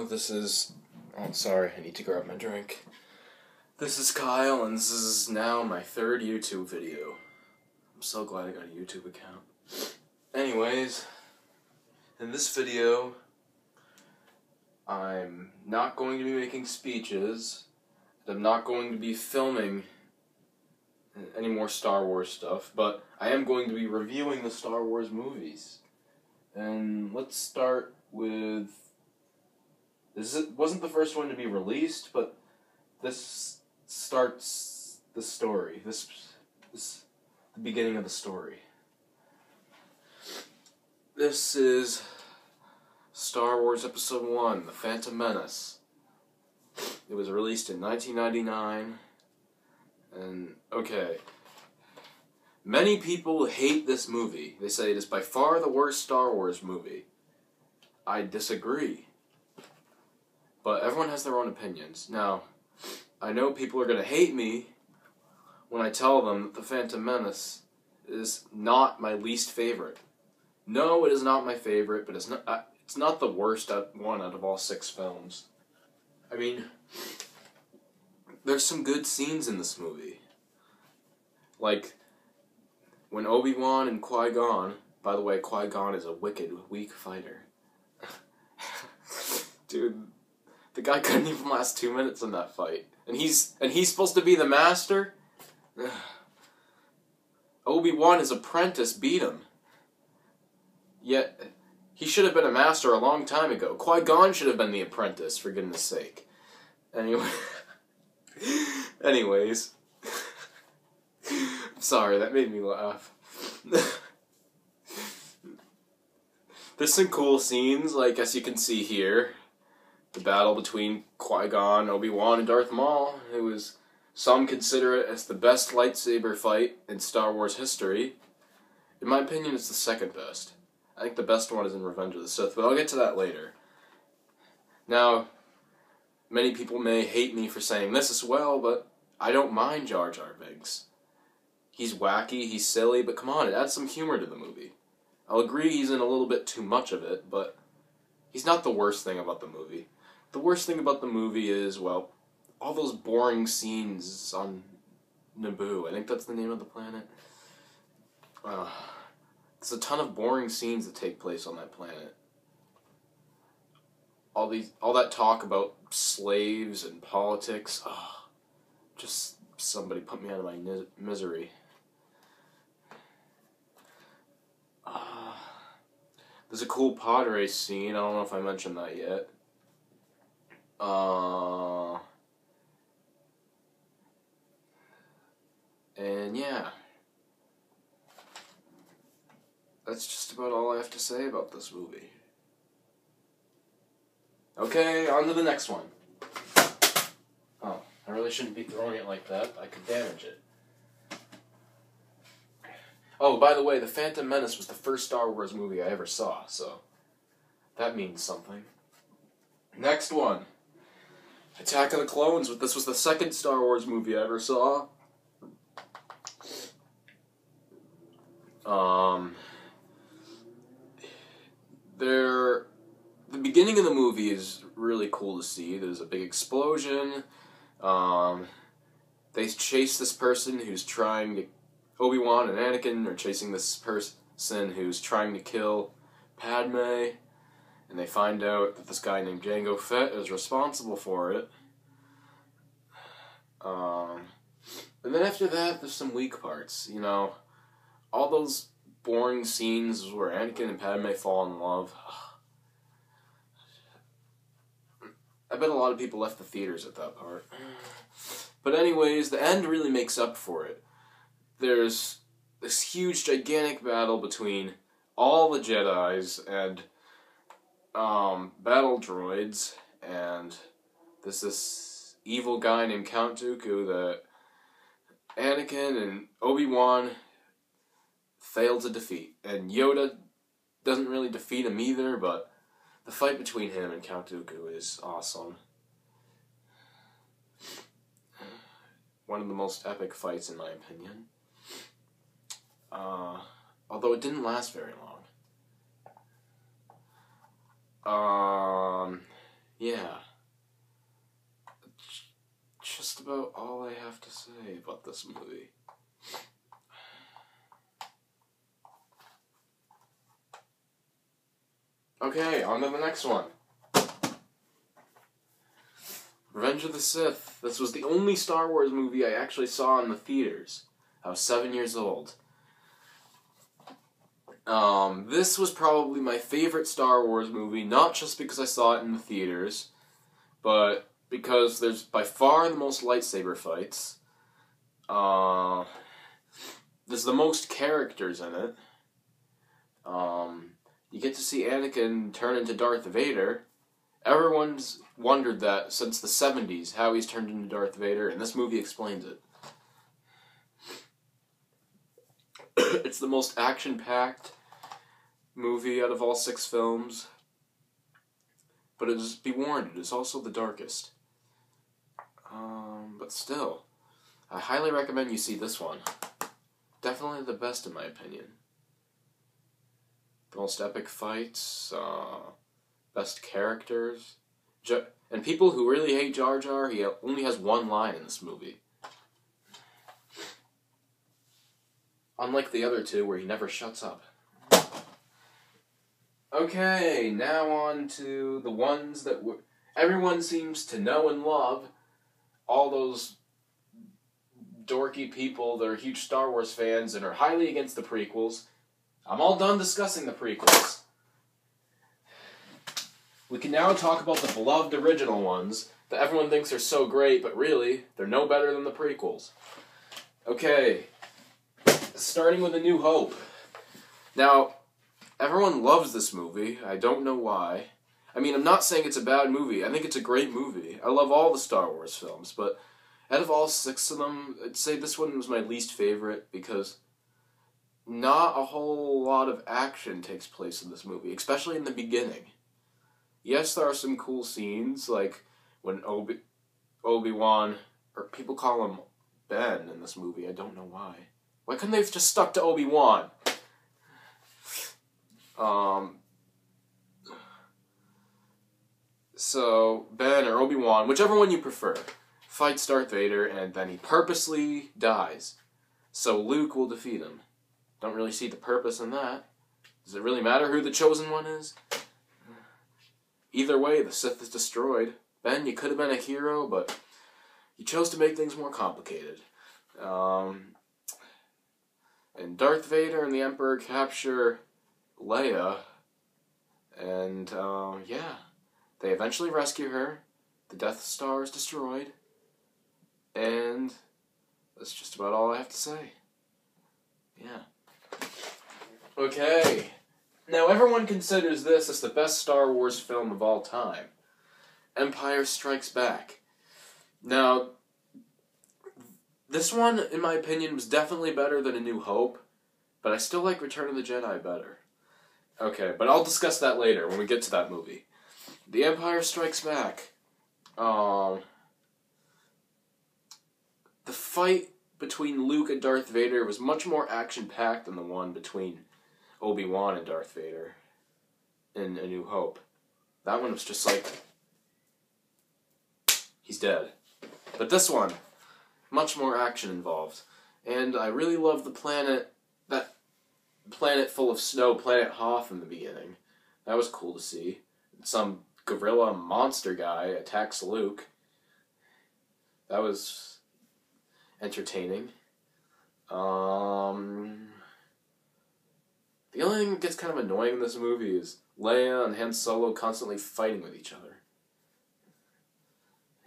this is... Oh, sorry, I need to grab my drink. This is Kyle, and this is now my third YouTube video. I'm so glad I got a YouTube account. Anyways, in this video, I'm not going to be making speeches, and I'm not going to be filming any more Star Wars stuff, but I am going to be reviewing the Star Wars movies. And let's start with... wasn't the first one to be released, but this starts the story. This the beginning of the story. This is Star Wars Episode 1, The Phantom Menace. It was released in 1999, and okay. Many people hate this movie. They say it is by far the worst Star Wars movie. I disagree. But everyone has their own opinions. Now, I know people are going to hate me when I tell them that The Phantom Menace is not my least favorite. No, it is not my favorite, but it's not the worst one out of all 6 films. I mean, there's some good scenes in this movie. Like, when Obi-Wan and Qui-Gon... By the way, Qui-Gon is a wicked, weak fighter. Dude... The guy couldn't even last 2 minutes in that fight. And he's supposed to be the master? Obi-Wan, his apprentice, beat him. Yet, he should have been a master a long time ago. Qui-Gon should have been the apprentice, for goodness sake. Anyways. Sorry, that made me laugh. There's some cool scenes, like as you can see here. The battle between Qui-Gon, Obi-Wan, and Darth Maul. Some consider it as the best lightsaber fight in Star Wars history. In my opinion, it's the second best. I think the best one is in Revenge of the Sith, but I'll get to that later. Now, many people may hate me for saying this as well, but I don't mind Jar Jar Binks. He's wacky, he's silly, but come on, it adds some humor to the movie. I'll agree he's in a little bit too much of it, but he's not the worst thing about the movie. The worst thing about the movie is, well, all those boring scenes on Naboo. I think that's the name of the planet. There's a ton of boring scenes that take place on that planet. All that talk about slaves and politics. Just somebody put me out of my misery. There's a cool pod race scene. I don't know if I mentioned that yet. And yeah. That's just about all I have to say about this movie. Okay, on to the next one. Oh, I really shouldn't be throwing it like that. I could damage it. Oh, by the way, The Phantom Menace was the first Star Wars movie I ever saw, so that means something. Next one. Attack of the Clones. This was the second Star Wars movie I ever saw. The beginning of the movie is really cool to see. There's a big explosion. They chase this person who's trying to... Obi-Wan and Anakin are chasing this person who's trying to kill Padme. And they find out that this guy named Jango Fett is responsible for it. And then after that, there's some weak parts. You know, all those boring scenes where Anakin and Padme fall in love. I bet a lot of people left the theaters at that part. But anyways, the end really makes up for it. There's this huge, gigantic battle between all the Jedis and battle droids, and there's this evil guy named Count Dooku that Anakin and Obi-Wan fail to defeat. And Yoda doesn't really defeat him either, but the fight between him and Count Dooku is awesome. One of the most epic fights, in my opinion. Although it didn't last very long. Yeah. Just about all I have to say about this movie. Okay, on to the next one. Revenge of the Sith. This was the only Star Wars movie I actually saw in the theaters. I was 7 years old. This was probably my favorite Star Wars movie, not just because I saw it in the theaters, but because there's by far the most lightsaber fights. There's the most characters in it. You get to see Anakin turn into Darth Vader. Everyone's wondered that since the 70s, how he's turned into Darth Vader, and this movie explains it. It's the most action-packed movie out of all 6 films. But it is, be warned, it is also the darkest. But still, I highly recommend you see this one. Definitely the best in my opinion. The most epic fights, best characters, and people who really hate Jar Jar, he only has one line in this movie. Unlike the other 2, where he never shuts up. Okay, now on to the ones that everyone seems to know and love. All those dorky people that are huge Star Wars fans and are highly against the prequels. I'm all done discussing the prequels. We can now talk about the beloved original ones that everyone thinks are so great, but really, they're no better than the prequels. Okay, starting with A New Hope. Now, everyone loves this movie. I don't know why. I mean, I'm not saying it's a bad movie. I think it's a great movie. I love all the Star Wars films, but out of all 6 of them, I'd say this one was my least favorite because not a whole lot of action takes place in this movie, especially in the beginning. Yes, there are some cool scenes, like when Obi-Wan, or people call him Ben in this movie, I don't know why. Why couldn't they have just stuck to Obi-Wan? So, Ben or Obi-Wan, whichever one you prefer, fights Darth Vader, and then he purposely dies. So Luke will defeat him. Don't really see the purpose in that. Does it really matter who the chosen one is? Either way, the Sith is destroyed. Ben, you could have been a hero, but you chose to make things more complicated. And Darth Vader and the Emperor capture Leia, and, yeah. They eventually rescue her, the Death Star is destroyed, and that's just about all I have to say. Yeah. Okay. Now everyone considers this as the best Star Wars film of all time. Empire Strikes Back. Now, this one, in my opinion, was definitely better than A New Hope, but I still like Return of the Jedi better. Okay, but I'll discuss that later when we get to that movie. The Empire Strikes Back. The fight between Luke and Darth Vader was much more action-packed than the one between Obi-Wan and Darth Vader in A New Hope. That one was just like, he's dead. But this one, much more action involved. And I really love the planet, that planet full of snow, Planet Hoth in the beginning. That was cool to see. Some gorilla monster guy attacks Luke. That was entertaining. The only thing that gets kind of annoying in this movie is Leia and Han Solo constantly fighting with each other.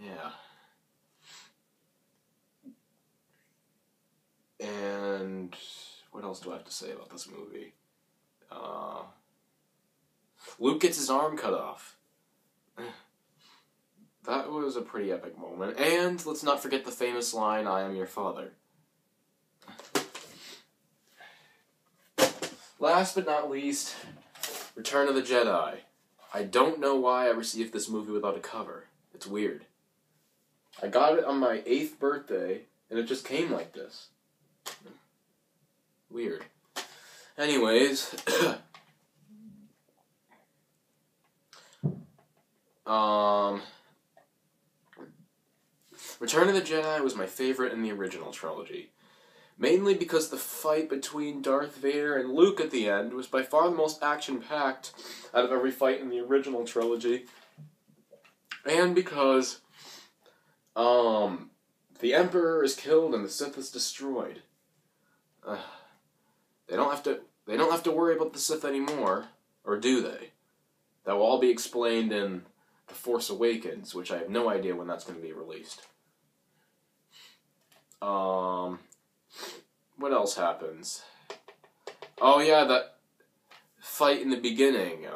Yeah. And what else do I have to say about this movie? Luke gets his arm cut off. That was a pretty epic moment. And let's not forget the famous line, "I am your father." Last but not least, Return of the Jedi. I don't know why I received this movie without a cover. It's weird. I got it on my 8th birthday, and it just came like this. Weird. Anyways, Return of the Jedi was my favorite in the original trilogy. Mainly because the fight between Darth Vader and Luke at the end was by far the most action-packed out of every fight in the original trilogy. And because, the Emperor is killed and the Sith is destroyed. They don't have to worry about the Sith anymore, or do they? That will all be explained in The Force Awakens, which I have no idea when that's going to be released. What else happens? Oh yeah, that fight in the beginning,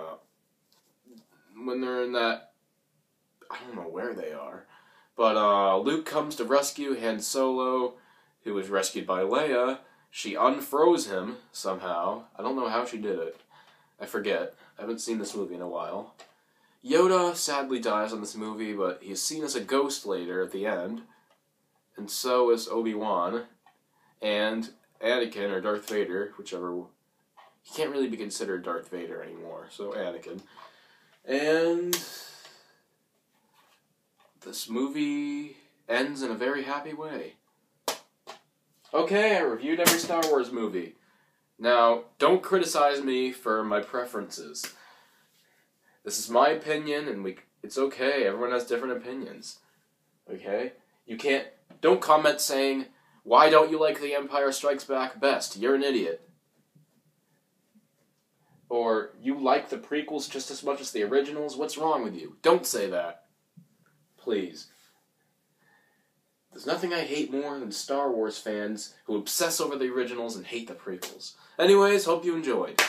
when they're in that, I don't know where they are, but Luke comes to rescue Han Solo, who was rescued by Leia. She unfroze him somehow. I don't know how she did it. I forget. I haven't seen this movie in a while. Yoda sadly dies in this movie, but he's seen as a ghost later at the end. And so is Obi-Wan. And Anakin, or Darth Vader, whichever. He can't really be considered Darth Vader anymore, so Anakin. And this movie ends in a very happy way. Okay, I reviewed every Star Wars movie. Now, don't criticize me for my preferences. This is my opinion, and it's okay. Everyone has different opinions. Okay? Don't comment saying, why don't you like The Empire Strikes Back best? You're an idiot. Or, you like the prequels just as much as the originals? What's wrong with you? Don't say that. Please. There's nothing I hate more than Star Wars fans who obsess over the originals and hate the prequels. Anyways, hope you enjoyed.